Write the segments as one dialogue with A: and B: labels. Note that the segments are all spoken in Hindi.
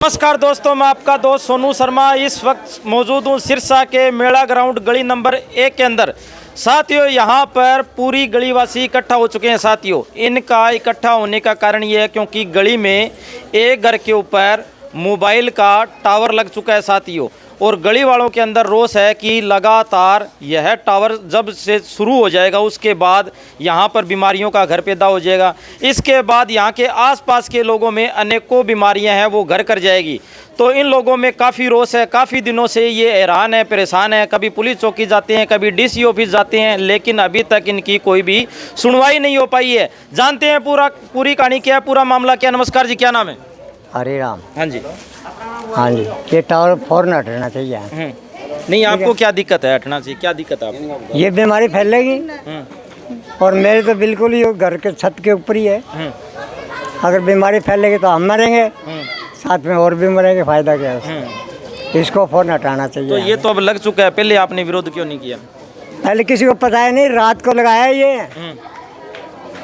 A: नमस्कार दोस्तों, मैं आपका दोस्त सोनू शर्मा इस वक्त मौजूद हूँ सिरसा के मेला ग्राउंड गली नंबर 1 के अंदर। साथियों, यहाँ पर पूरी गलीवासी इकट्ठा हो चुके हैं। साथियों, इनका इकट्ठा होने का कारण ये है क्योंकि गली में एक घर के ऊपर मोबाइल का टावर लग चुका है साथियों, और गली वालों के अंदर रोष है कि लगातार यह टावर जब से शुरू हो जाएगा उसके बाद यहाँ पर बीमारियों का घर पैदा हो जाएगा। इसके बाद यहाँ के आसपास के लोगों में अनेकों बीमारियाँ हैं वो घर कर जाएगी। तो इन लोगों में काफ़ी रोष है, काफ़ी दिनों से ये हैरान है, परेशान है। कभी पुलिस चौकी जाते हैं, कभी डीसी ऑफिस जाते हैं, लेकिन अभी तक इनकी कोई भी सुनवाई नहीं हो पाई है। जानते हैं पूरी कहानी क्या है, पूरा मामला क्या। नमस्कार जी, क्या नाम है?
B: हरे राम।
A: हाँ जी।
B: हाँ जी, ये टावर फौरन हटना चाहिए।
A: नहीं, आपको क्या दिक्कत है? हटना चाहिए। क्या दिक्कत है आपको?
B: ये बीमारी फैलेगी और मेरे तो बिल्कुल ही घर के छत के ऊपर ही है। अगर बीमारी फैलेगी तो हम मरेंगे, साथ में और भी मरेंगे, फायदा क्या है? इसको फौरन हटाना चाहिए।
A: तो ये तो अब लग चुका है, पहले आपने विरोध क्यों नहीं किया?
B: पहले किसी को पता है नहीं, रात को लगाया ये।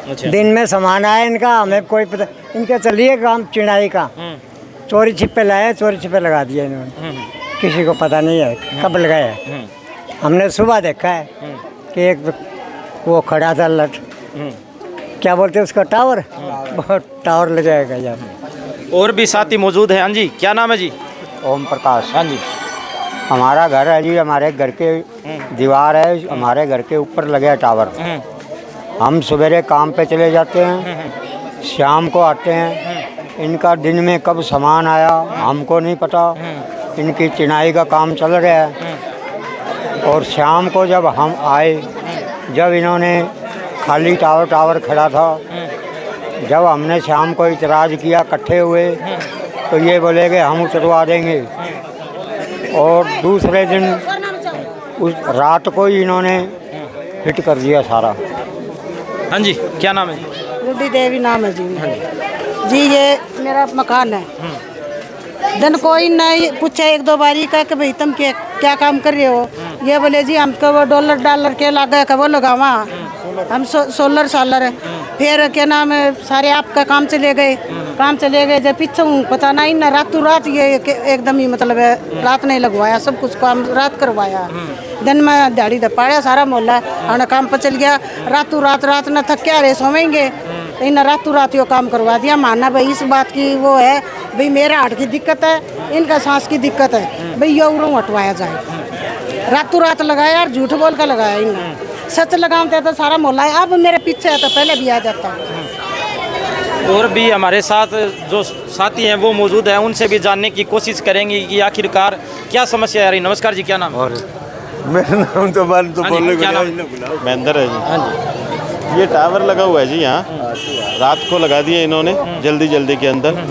A: अच्छा।
B: दिन में सामान आया इनका, हमें कोई पता। इनका चलिए काम चिड़ाई का, चोरी छिपे लाए, चोरी छिपे लगा दिया इन्होंने। किसी को पता नहीं है कब लगाया है। हमने सुबह देखा है कि एक वो खड़ा था लट, क्या बोलते हैं उसका, टावर। टावर लगाएगा यार।
A: और भी साथी मौजूद हैं। हाँ जी, क्या नाम है जी?
B: ओम प्रकाश।
A: हाँ जी।
B: हमारा घर है जी, हमारे घर के दीवार है, हमारे घर के ऊपर लगे है टावर। हम सवेरे काम पे चले जाते हैं, शाम को आते हैं। इनका दिन में कब सामान आया हमको नहीं पता। इनकी चिनाई का काम चल रहा है, और शाम को जब हम आए, जब इन्होंने खाली टावर खड़ा था, जब हमने शाम को इतराज़ किया इकट्ठे हुए, तो ये बोले कि हम उतरवा देंगे। और दूसरे दिन उस रात को ही इन्होंने फिट कर दिया सारा।
A: हाँ जी, क्या नाम है?
C: गुड्डी देवी नाम है जी। जी, ये मेरा मकान है। दिन कोई नहीं पूछा एक दो बारी का कि भाई तुम क्या काम कर रहे हो? ये बोले जी हमको वो डॉलर के लगा का वो लगावा, हम सोलर है। फिर क्या नाम है, सारे आपका काम चले गए जब पीछे पता नहीं ना, रातों रात ये एकदम ही मतलब है, रात नहीं लगवाया, सब कुछ काम रात करवाया। दिन में दिहाड़ी दपाड़ा सारा मोहल्ला हमने काम पर चल गया। रातों रात न थक क्या रहे सोवेंगे, इन रातों रात यो काम करवा दिया। मानना भाई इस बात की वो है भाई, मेरा हार्ट की दिक्कत है, इनका सांस की दिक्कत है, भाई यो उरों हटवाया जाए। रातों रात लगाया और झूठ बोल कर लगाया इन्होंने। सच लगाते तो सारा मोहल्ला है, अब मेरे पीछे है तो पहले भी आ जाता।
A: और भी हमारे साथ जो साथी हैं वो मौजूद हैं, उनसे भी जानने की कोशिश करेंगे कि आखिरकार क्या समस्या आ रही। नमस्कार जी, क्या नाम है?
D: और मेरा नाम तो बोलने को
A: महेंद्र है जी। हाँ जी।
D: ये टावर लगा हुआ है जी, यहाँ रात को लगा दिया इन्होंने जल्दी के अंदर,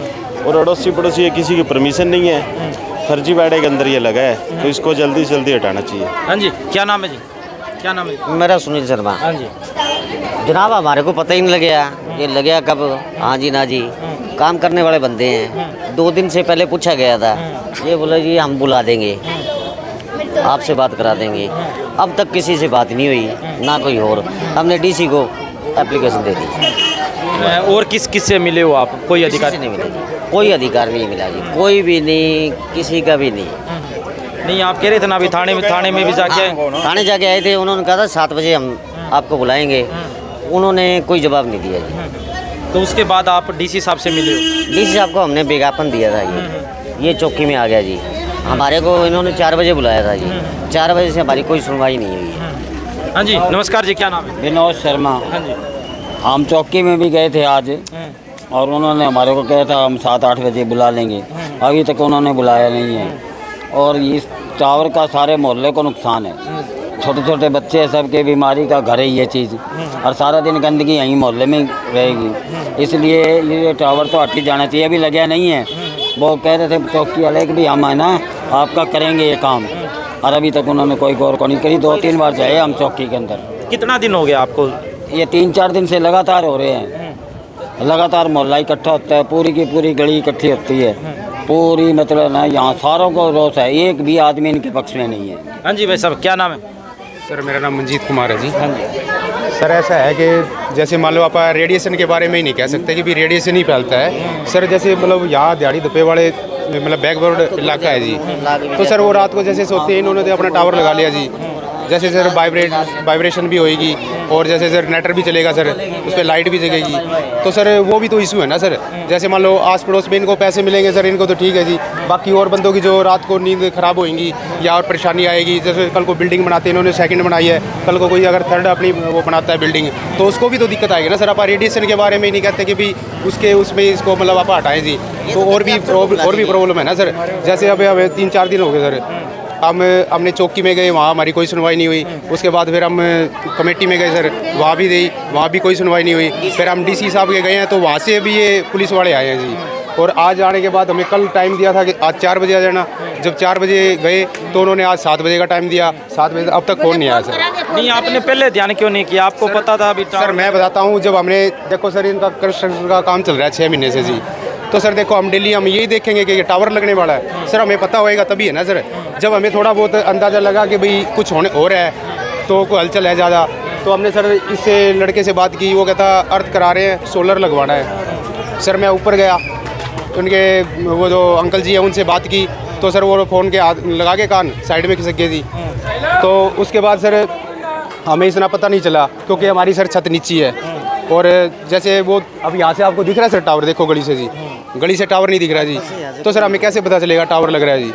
D: और अड़ोसी पड़ोसी किसी की परमिशन नहीं है, फर्जी बाड़े के अंदर ये लगा है, तो इसको जल्दी से जल्दी हटाना चाहिए।
A: हाँ जी, क्या नाम है जी? क्या नाम है?
B: मेरा सुनील शर्मा।
A: हाँ जी।
B: जनाब, हमारे को पता ही नहीं लगया ये लगया कब। हाँ जी, ना जी, काम करने वाले बंदे हैं। 2 दिन से पहले पूछा गया था, ये बोला जी हम बुला देंगे, आपसे बात करा देंगे। अब तक किसी से बात नहीं हुई, ना कोई और। हमने डीसी को एप्लीकेशन दे दी।
A: और किस से मिले हो आप? कोई अधिकार
B: नहीं मिला जी, कोई अधिकार नहीं मिला जी, कोई भी नहीं, किसी का भी नहीं।
A: नहीं, आप कह रहे थे ना अभी थाने में भी जाके?
B: थाने जाके आए थे, उन्होंने कहा था 7 बजे हम आपको बुलाएंगे। उन्होंने कोई जवाब नहीं दिया जी।
A: तो उसके बाद आप डीसी साहब से मिले हो?
B: डीसी साहब को हमने विज्ञापन दिया था, ये चौकी में आ गया जी। हमारे को इन्होंने 4 बजे बुलाया था जी। 4 बजे से हमारी कोई सुनवाई नहीं हुई है।
A: हाँ जी, नमस्कार जी, क्या नाम है?
E: विनोद शर्मा।
A: हाँ जी।
E: हम चौकी में भी गए थे आज, और उन्होंने हमारे को कहा था हम 7-8 बजे बुला लेंगे। अभी तक उन्होंने बुलाया नहीं है, और इस टावर का सारे मोहल्ले को नुकसान है। छोटे छोटे बच्चे सबके बीमारी का घर है ये चीज़, और सारा दिन गंदगी यहीं मोहल्ले में रहेगी। इसलिए ये टावर तो हट ही जाना चाहिए। अभी लगा नहीं है, वो कह रहे थे चौकी वाले कि भी हम है ना आपका करेंगे ये काम, और अभी तक उन्होंने कोई गौर को नहीं करी। 2-3 बार जाए हम चौकी के अंदर।
A: कितना दिन हो गया आपको?
E: ये 3-4 दिन से लगातार हो रहे हैं। लगातार मोहल्ला इकट्ठा होता है, पूरी की पूरी गली इकट्ठी होती है, पूरी मतलब ना, यहाँ सारों को रोष है, एक भी आदमी इनके पक्ष में नहीं है।
A: हाँ जी भाई साहब, क्या नाम है?
F: सर, मेरा नाम मंजीत कुमार है जी।
A: हाँ जी।
F: सर, ऐसा है कि जैसे मान लो आप रेडिएशन के बारे में ही नहीं कह सकते कि भी रेडिएशन ही फैलता है। सर, जैसे मतलब यहाँ दिहाड़ी दपे वाले मतलब बैकवर्ड इलाका है जी। तो सर वो रात को जैसे सोते हैं इन्होंने तो अपना टावर लगा लिया जी। जैसे सर वाइब्रेशन भी होएगी और जैसे सर नेटर भी चलेगा सर, उस पर लाइट भी जगेगी। तो सर वो भी तो इशू है ना सर। जैसे मान लो आस पड़ोस में इनको पैसे मिलेंगे सर, इनको तो ठीक है जी। बाकी और बंदों की जो रात को नींद खराब होएंगी या और परेशानी आएगी, जैसे कल को बिल्डिंग बनाते हैं इन्होंने सेकंड बनाई है, कल को कोई अगर थर्ड अपनी वो बनाता है बिल्डिंग, तो उसको भी तो दिक्कत आएगी ना सर। आप रेडिएशन के बारे में नहीं कहते कि भी उसके उसमें इसको मतलब आप हटाएं जी, तो और भी प्रॉब्लम है ना सर। जैसे अब 3-4 दिन हो गए सर, हमने चौकी में गए, वहाँ हमारी कोई सुनवाई नहीं हुई। उसके बाद फिर हम कमेटी में गए सर, वहाँ भी गई, वहाँ भी कोई सुनवाई नहीं हुई। फिर हम डीसी साहब के गए हैं, तो वहाँ से भी ये पुलिस वाले आए हैं जी। और आज आने के बाद हमें कल टाइम दिया था कि आज 4 बजे आ जाना। जब 4 बजे गए तो उन्होंने आज 7 बजे का टाइम दिया। 7 बजे अब तक फोन नहीं आया सर।
A: नहीं, आपने पहले ध्यान क्यों नहीं किया? आपको पता था अभी?
F: सर मैं बताता हूँ, जब हमने देखो सर इनका कंस्ट्रक्शन का काम चल रहा है 6 महीने से जी। तो सर देखो हम डेली हम यही देखेंगे कि ये टावर लगने वाला है सर, हमें पता होएगा तभी है ना सर। जब हमें थोड़ा बहुत अंदाज़ा लगा कि भाई कुछ होने हो रहा है, तो कोई हलचल है ज़्यादा, तो हमने सर इससे लड़के से बात की। वो कहता अर्थ करा रहे हैं, सोलर लगवाना है। सर मैं ऊपर गया, उनके वो जो अंकल जी हैं उनसे बात की, तो सर वो फ़ोन के हाथ लगा के कान साइड में खिसक गए जी। तो उसके बाद सर हमें इतना पता नहीं चला, क्योंकि हमारी सर छत नीची है। और जैसे वो अब यहाँ से आपको दिख रहा है सर टावर, देखो गली से जी, गली से टावर नहीं दिख रहा जी। तो सर हमें कैसे पता चलेगा टावर लग रहा है जी?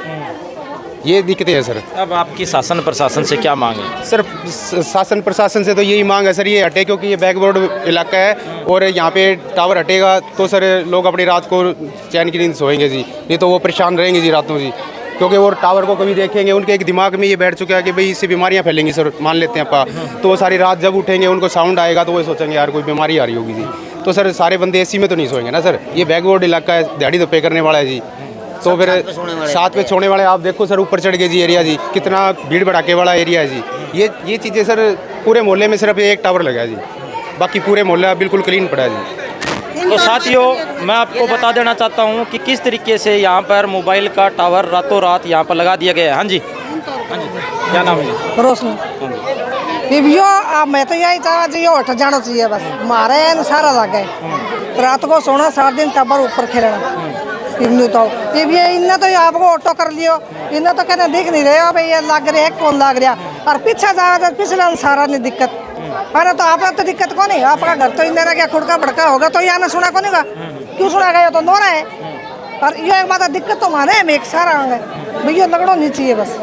F: ये दिक्कतें हैं सर।
A: अब आपकी शासन प्रशासन से क्या मांग है?
F: सर शासन प्रशासन से तो यही मांग है सर, ये हटे, क्योंकि ये बैकवर्ड इलाका है और यहाँ पे टावर हटेगा तो सर लोग अपनी रात को चैन की नींद सोएंगे जी, नहीं तो वो परेशान रहेंगे जी रातों जी। क्योंकि वो टावर को कभी देखेंगे, उनके एक दिमाग में ये बैठ चुका है कि भाई इससे बीमारियाँ फैलेंगी सर, मान लेते हैं अपा। तो वो सारी रात जब उठेंगे उनको साउंड आएगा तो वो सोचेंगे यार कोई बीमारी आ रही होगी जी। तो सर सारे बंदे एसी में तो नहीं सोएंगे ना सर, ये बैकवर्ड इलाका है, दिहाड़ी तो पे करने वाला है जी। तो फिर साथ में छोड़ने वाले आप देखो सर, ऊपर चढ़ गए जी एरिया जी, कितना भीड़ भड़ाके वाला एरिया है जी। ये चीज़ें सर पूरे मोहल्ले में सिर्फ एक टावर लगा है जी, बाकी पूरे मोहल्ला बिल्कुल क्लीन पड़ा है जी।
A: तो साथियों मैं आपको बता देना चाहता हूँ कि किस तरीके से यहाँ पर मोबाइल का टावर रातों रात यहाँ पर लगा दिया गया है। हाँ जी, हाँ जी, क्या नाम है?
C: रोशनी। मैं तो यही चाह चाहिए उठ जाना चाहिए बस, हमारे सारा लग गए रात को सोना, 7 दिन टावर ऊपर खेलना। तो इन्हें तो आपको ऑटो कर लियो, इन्हें तो कहते दिख नहीं रहे हो भाई ये लग रहा है कौन लग रहा, और पीछे जा पिछले सारा नहीं दिक्कत। अरे तो आपका तो दिक्कत कौन है, आपका घर तो इंदिरा क्या खुड़का भड़का होगा तो यहाँ सुना कौन होगा, क्यों सुना गया तो नोरा है। और ये एक बात दिक्कत तो माने हम एक सारा होंगे भैया, लगड़ो नहीं चाहिए बस।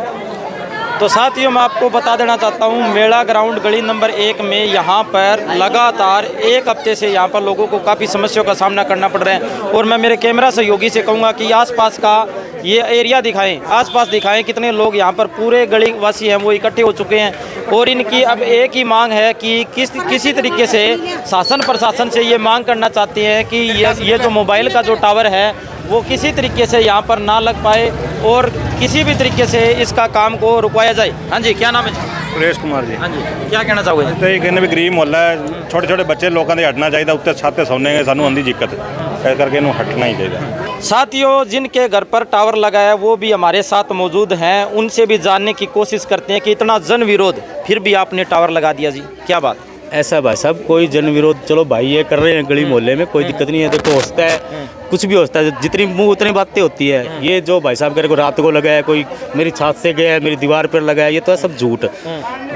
A: तो साथियों मैं आपको बता देना चाहता हूँ, मेला ग्राउंड गली नंबर 1 में यहाँ पर लगातार 1 हफ्ते से यहाँ पर लोगों को काफ़ी समस्याओं का सामना करना पड़ रहा है। और मैं मेरे कैमरा सहयोगी से कहूँगा कि आसपास का ये एरिया दिखाएं, आसपास दिखाएं कितने लोग यहाँ पर पूरे गली वासी हैं वो इकट्ठे हो चुके हैं। और इनकी अब एक ही मांग है कि किसी तरीके से शासन प्रशासन से ये मांग करना चाहते हैं कि ये जो मोबाइल का जो टावर है वो किसी तरीके से यहाँ पर ना लग पाए और किसी भी तरीके से इसका काम को रुकवाया जाए। हाँ जी, क्या नाम है?
G: सुरेश कुमार जी।
A: हाँ जी, क्या कहना चाहोगे?
G: तो ये कहने भी गरीब मोहल्ला है, छोटे छोटे बच्चे लोगों के हटना चाहिए, उत्ते छाते सोने सानू आंदी दिक्कत इस करके इन्हों हटना ही चाहिए।
A: साथियों जिनके घर पर टावर लगा है वो भी हमारे साथ मौजूद हैं, उनसे भी जानने की कोशिश करते हैं कि इतना जन विरोध फिर भी आपने टावर लगा दिया जी, क्या बात?
H: ऐसा भाई साहब कोई जन विरोध, चलो भाई ये कर रहे हैं गली मोहल्ले में, कोई दिक्कत नहीं है। देखो होता है कुछ भी होता है, जितनी मुंह उतनी बातें होती है। ये जो भाई साहब करे को रात को लगा है, कोई मेरी छत से गया है, मेरी दीवार पर लगा है, ये तो है सब झूठ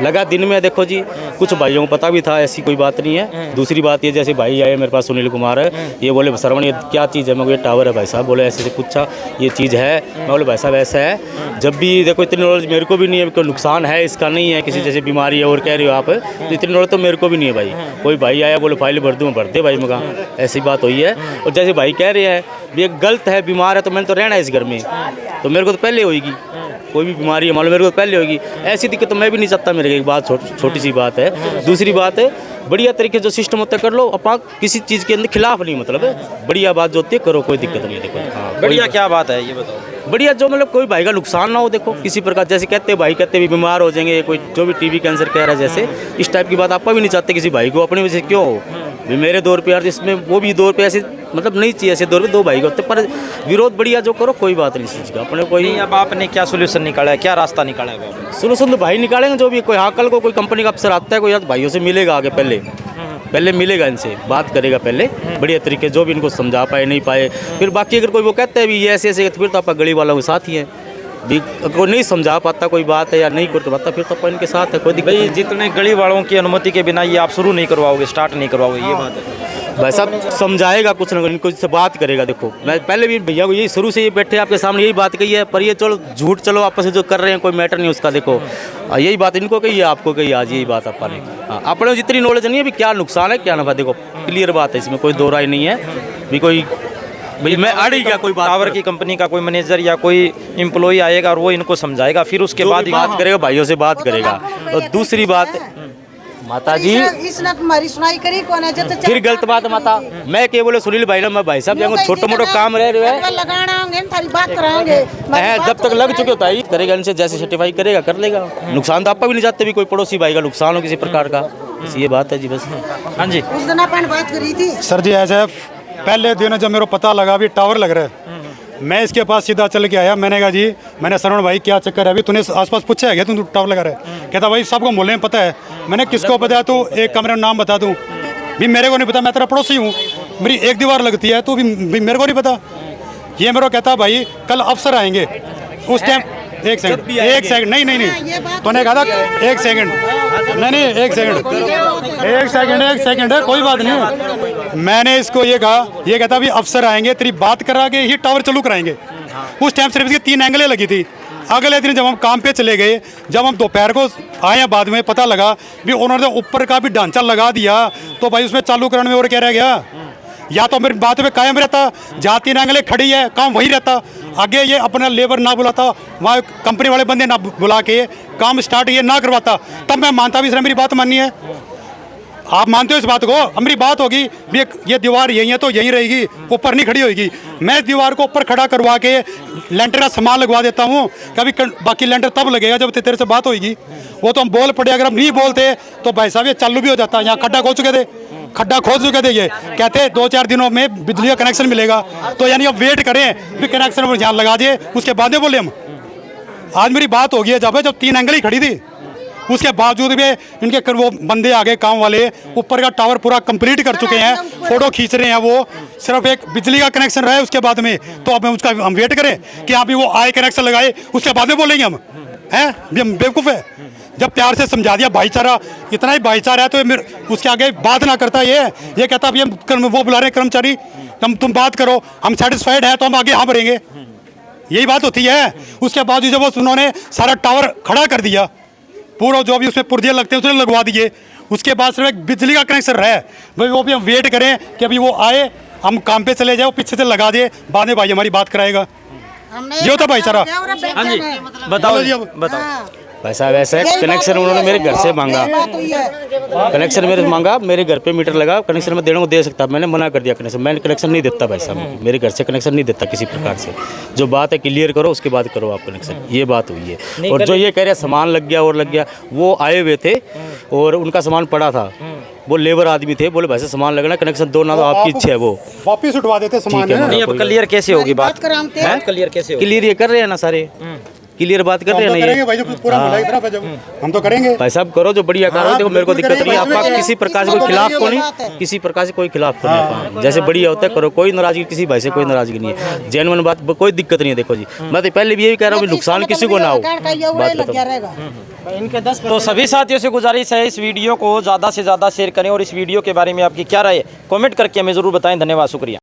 H: लगा। दिन में देखो जी कुछ भाइयों को पता भी था, ऐसी कोई बात नहीं है। दूसरी बात ये, जैसे भाई आए मेरे पास सुनील कुमार है, ये बोले श्रवण ये क्या चीज़ है, मैं ये टावर है भाई साहब, बोले ऐसे पूछा ये चीज़ है, मैं बोले भाई साहब ऐसा है। जब भी देखो इतनी नॉलेज मेरे को भी नहीं है, कोई नुकसान है इसका नहीं है, किसी जैसे बीमारी है और कह रहे हो आप, तो इतनी नॉलेज तो मेरे को भी नहीं है भाई। कोई भाई आया बोले फाइल भर दूँ, भर दे भाई, मगा ऐसी बात हुई है। और जैसे भाई कह रहे हैं ये गलत है, बीमार है, तो मैंने तो रहना है इस घर में, तो मेरे को तो पहले होगी, कोई भी बीमारी है मालूम मेरे को तो पहले होगी। ऐसी दिक्कत तो मैं भी नहीं चाहता। मेरे एक बात छोटी सी बात है। दूसरी बात है बढ़िया तरीके जो सिस्टम होता है कर लो, अपना किसी चीज़ के अंदर खिलाफ नहीं, मतलब बढ़िया बात जो होती है करो, कोई दिक्कत नहीं है। देखो हाँ
A: बढ़िया क्या बात है ये बताओ?
H: बढ़िया जो मतलब कोई भाई का नुकसान ना हो, देखो किसी प्रकार, जैसे कहते हैं भाई कहते भी बीमार हो जाएंगे, कोई जो भी टीबी कैंसर कह रहा है, जैसे इस टाइप की बात आप भी नहीं चाहते किसी भाई को अपनी वजह से क्यों हो। भी मेरे दौर पे यार इसमें वो भी दौर पे ऐसे मतलब नहीं चाहिए, ऐसे दौर पे 2 भाई को होते, पर विरोध बढ़िया जो करो कोई बात नहीं इस चीज़ का अपने कोई।
A: अब आपने क्या सोल्यूशन निकाला है, क्या रास्ता निकाला है?
H: सोल्यूशन तो भाई निकालेंगे जो भी, कोई हाँ कल को कोई कंपनी का अफसर आता है कोई यार भाइयों से मिलेगा आगे पहले, पहले मिलेगा इनसे, बात करेगा पहले बढ़िया तरीके, जो भी इनको समझा पाए नहीं पाए, फिर बाकी अगर कोई वो कहते हैं भी ये ऐसे ऐसे, फिर तो आप गली वालों के साथ ही हैं भी। कोई नहीं समझा पाता कोई बात है या नहीं कर पाता, फिर तो अपन इनके साथ है, कोई दिक्कत
A: भाई जितने गली वालों की अनुमति के बिना ये आप शुरू नहीं करवाओगे, स्टार्ट नहीं करवाओगे, ये बात है।
H: भाई साहब समझाएगा कुछ ना कुछ, इनको से बात करेगा। देखो मैं पहले भी भैया को यही शुरू से ये बैठे आपके सामने यही बात कही है, पर ये चलो झूठ, चलो आपस में जो कर रहे हैं कोई मैटर नहीं उसका। देखो यही बात इनको कही है, आपको कही आज यही बात अपन ने। हाँ, अपने जितनी नॉलेज नहीं है भी क्या नुकसान है क्या नफा, देखो क्लियर बात है, इसमें कोई दो राय नहीं है भी। कोई भाई मैं अड़ ही गया कोई बात,
A: टावर की कंपनी का कोई मैनेजर या कोई एम्प्लॉय आएगा और वो इनको समझाएगा, फिर उसके बाद ही
H: बात करेगा, भाइयों से बात करेगा। और दूसरी बात माता जी,
C: इसने हमारी सुनाई करी कौन है, जब
H: फिर गलत बात है माता, मैं क्या बोले सुनील भाई ना, मैं भाई साहब जाऊंगा, छोटे मोटे काम रह रहे हैं
C: लगाना होंगे, थारी बात कराएंगे,
H: जब तक लग चुके होता है करेगा, इनसे जैसे सर्टिफाई करेगा कर लेगा। नुकसान तो आपका भी नहीं चाहते भी कोई पड़ोसी भाई का नुकसान हो किसी प्रकार का, ये बात है जी बस। हाँ जी,
C: उस दिन अपन बात करी थी
I: सर जी। ऐसे पहले दिन जब मेरे को पता लगा भी टावर लग रहा है, मैं इसके पास सीधा चल के आया। मैंने कहा जी, मैंने सरवण भाई क्या चक्कर है, अभी तूने आसपास पूछा है क्या, तुम टावर लगा रहा है? कहता भाई सबको मोहल्ले में पता है। मैंने किसको बताया, तू एक कमरे में नाम बता दूँ भी, मेरे को नहीं पता, मैं तेरा पड़ोसी हूँ, मेरी एक दीवार लगती है, तो भी मेरे को नहीं पता। ये मेरे को कहता भाई कल अफसर आएंगे, उस टाइम एक सेकंड नहीं तूने कहा था एक सेकंड नहीं एक सेकंड है, कोई बात नहीं। मैंने इसको ये कहा, ये कहता भी अफसर आएंगे, तेरी बात करा के ही टावर चालू कराएंगे। उस टाइम सिर्फ इसकी 3 एंगलें लगी थी। अगले दिन जब हम काम पे चले गए, जब हम दोपहर को आए हैं, बाद में पता लगा भी उन्होंने ऊपर का भी ढांचा लगा दिया, तो भाई उसमें चालू करने में और क्या रह गया। या तो मेरी बात पे कायम रहता, जहाँ 3 एंगलें खड़ी है काम वही रहता, आगे ये अपना लेबर ना बुलाता, वहाँ कंपनी वाले बंदे ना बुला के काम स्टार्ट ये ना करवाता, तब मैं मानता भी सर मेरी बात माननी है। आप मानते हो इस बात को? मेरी बात होगी भी ये दीवार यही है तो यहीं रहेगी, ऊपर नहीं खड़ी होगी। मैं इस दीवार को ऊपर खड़ा करवा के लेंटर का सामान लगवा देता हूँ, कभी बाकी लेंटर तब लगेगा जब तेरे से बात होगी। वो तो हम बोल पड़े, अगर हम नहीं बोलते तो भाई साहब ये चालू भी हो जाता। यहाँ खड्डा खोद चुके थे, ये कहते 2-4 दिनों में बिजली का कनेक्शन मिलेगा, तो यानी अब वेट करें भी कनेक्शन यहाँ लगा दिए, उसके बाद में बोले हम। आज मेरी बात होगी है जब 3 एंगल ही खड़ी थी, उसके बावजूद भी इनके वो बंदे आ गए काम वाले, ऊपर का टावर पूरा कंप्लीट कर चुके हैं, फोटो खींच रहे हैं। वो सिर्फ एक बिजली का कनेक्शन रहा है उसके बाद में, तो अब उसका हम वेट करें कि अभी वो आए कनेक्शन लगाए उसके बाद में बोलेंगे हम हैं? हम बेवकूफ़ है। जब प्यार से समझा दिया, भाईचारा, इतना ही भाईचारा है, तो उसके आगे बात ना करता। ये कहता अब ये वो बुला रहे हैं कर्मचारी, तुम बात करो, हम सेटिस्फाइड है तो हम आगे यहाँ बढ़ेंगे, यही बात होती है। उसके बाद जब उन्होंने सारा टावर खड़ा कर दिया, पूरा जो भी उसमें पुर्जे लगते हैं उसने लगवा दिए, उसके बाद सिर्फ एक बिजली का कनेक्शन रहा है भाई, वो भी हम वेट करें कि अभी वो आए, हम काम पे चले जाओ, पीछे से लगा दिए, बाद में भाई हमारी बात कराएगा। ये होता भाईचारा।
A: हाँ जी, बताओ
H: भाई साहब ऐसा कनेक्शन उन्होंने मेरे घर से मांगा, कनेक्शन मेरे मांगा, मेरे घर पे मीटर लगा, कनेक्शन मैं देने को दे सकता, मैंने मना कर दिया कनेक्शन, मैंने कनेक्शन नहीं देता भाई साहब, मेरे घर से कनेक्शन नहीं देता किसी प्रकार से। जो बात है क्लियर करो, उसके बाद करो आप कनेक्शन, ये बात हुई है। और जो ये कह रहे सामान लग गया और लग गया, वो आए हुए थे और उनका सामान पड़ा था, वो लेबर आदमी थे, बोले भाई से सामान लगना, कनेक्शन दो ना, तो आपकी इच्छा है, वो
I: वापिस उठवा देते सामान।
A: नहीं अब क्लियर कैसे होगी बात? क्लियर कैसे होगी?
H: क्लियर ये कर रहे हैं ना सारे, क्लियर बात कर रहे हैं ना,
I: भाई जो पूरा मिलाई तरफ है जब हम तो करेंगे।
H: भाई साहब करो जो बढ़िया करो, देखो मेरे को दिक्कत नहीं है, आपका किसी प्रकार से कोई खिलाफ को नहीं, किसी प्रकार से कोई खिलाफ को नहीं, जैसे बढ़िया होता है करो, कोई नाराजगी किसी भाई से कोई नाराजगी नहीं है, जेन्युइन बात, कोई दिक्कत नहीं है। देखो जी मैं तो पहले भी यही कह रहा हूँ, नुकसान किसी को ना हो, बात।
A: तो सभी साथियों से गुजारिश है, इस वीडियो को ज़्यादा से ज़्यादा शेयर करें और इस वीडियो के बारे में आपकी क्या राय है कमेंट करके हमें ज़रूर बताएं। धन्यवाद, शुक्रिया।